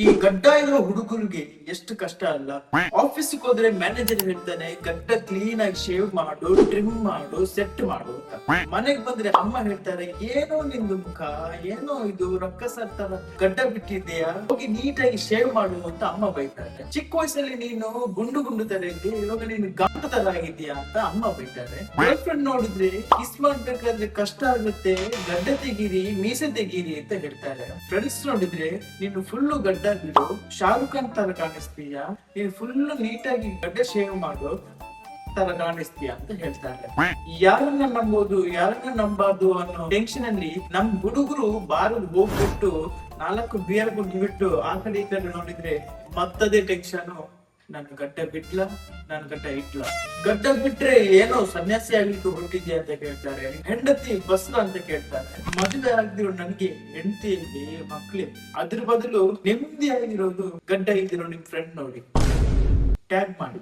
ಈ ಗಡ್ಡ ಇರೋ ಹುಡುಗರಿಗೆ ಎಷ್ಟು ಕಷ್ಟ ಅಲ್ಲ. ಆಫೀಸ್ಗೆ ಹೋದ್ರೆ ಮ್ಯಾನೇಜರ್ ಹೇಳ್ತಾನೆ ಗಡ್ಡ ಕ್ಲೀನ್ ಆಗಿ ಶೇವ್ ಮಾಡು, ಟ್ರಿಮ್ ಮಾಡು, ಸೆಟ್ ಮಾಡು ಅಂತ. ಮನೆಗ್ ಬಂದ್ರೆ ಅಮ್ಮ ಹೇಳ್ತಾರೆ ಏನೋ ನಿಂದು ಮುಖ, ಏನೋ ಇದು ರಕ್ಕಸ ತರ ಗಡ್ಡ ಬಿಟ್ಟಿದ್ಯಾ, ಹೋಗಿ ನೀಟಾಗಿ ಶೇವ್ ಮಾಡು ಅಂತ ಅಮ್ಮ ಬೈತಾರೆ. ಚಿಕ್ಕ ವಯಸ್ಸಲ್ಲಿ ನೀನು ಗುಂಡು ಗುಂಡು ತರ ಇದ್ದೆ, ಇವಾಗ ನೀನು ಗಂಡು ತರ ಆಗಿದ್ಯಾ ಅಂತ ಅಮ್ಮ ಬೈತಾರೆ. ಗರ್ಲ್ ಫ್ರೆಂಡ್ ನೋಡಿದ್ರೆ ಕಿಸ್ ಮಾಡ್ಬೇಕಾದ್ರೆ ಕಷ್ಟ ಆಗುತ್ತೆ, ಗಡ್ಡ ತೆಗೀರಿ, ಮೀಸೆ ತೆಗೀರಿ ಅಂತ ಹೇಳ್ತಾರೆ. ಫ್ರೆಂಡ್ಸ್ ನೋಡಿದ್ರೆ ನೀನು ಫುಲ್ಲು ಗಡ್ಡ ಬಿಡು, ಶಾರುಖ್ ಖಾನ್ ತರ ಕಾಣಿಸ್ತೀಯ, ನೀನು ಫುಲ್ ನೀಟಾಗಿ ಗಡ್ಡ ಶೇವ್ ಮಾಡು ತರ ಕಾಣಿಸ್ತೀಯ ಅಂತ ಹೇಳ್ತಾರೆ. ಯಾರನ್ನ ನಂಬೋದು ಯಾರನ್ನ ನಂಬಾರ್ದು ಅನ್ನೋ ಟೆನ್ಷನ್ ಅಲ್ಲಿ ನಮ್ ಹುಡುಗರು ಬಾರಿಗೆ ಹೋಗ್ಬಿಟ್ಟು 4 ಬಿಯರ್ ಕುಡ್ಬಿಟ್ಟು ಆ ಕಡೆ ಈ ಕಡೆ ನೋಡಿದ್ರೆ ಮತ್ತದೇ ಟೆನ್ಷನ್. ನನ್ ಗಡ್ಡ ಬಿಟ್ಲ, ನನ್ ಗಡ್ಡ ಇಟ್ಲ. ಗಡ್ಡ ಬಿಟ್ರೆ ಏನೋ ಸನ್ಯಾಸಿ ಆಗ್ಲಿಕ್ಕೆ ಹೊರಟಿದ್ಯಾ ಅಂತ ಕೇಳ್ತಾರೆ. ಹೆಂಡತಿ ಬಸ್ಲ ಅಂತ ಕೇಳ್ತಾರೆ. ಮದುವೆ ಆಗ್ದಿರೋ ನನ್ಗೆ ಹೆಂಡತಿ ಮಕ್ಳಿ, ಅದ್ರ ಬದಲು ನೆಮ್ಮದಿ ಆಗಿರೋದು ಗಡ್ಡ ಇದ್ದಿರೋ ನಿಮ್ ಫ್ರೆಂಡ್ ನೋಡಿ ಟ್ಯಾಗ್ ಮಾಡಿ.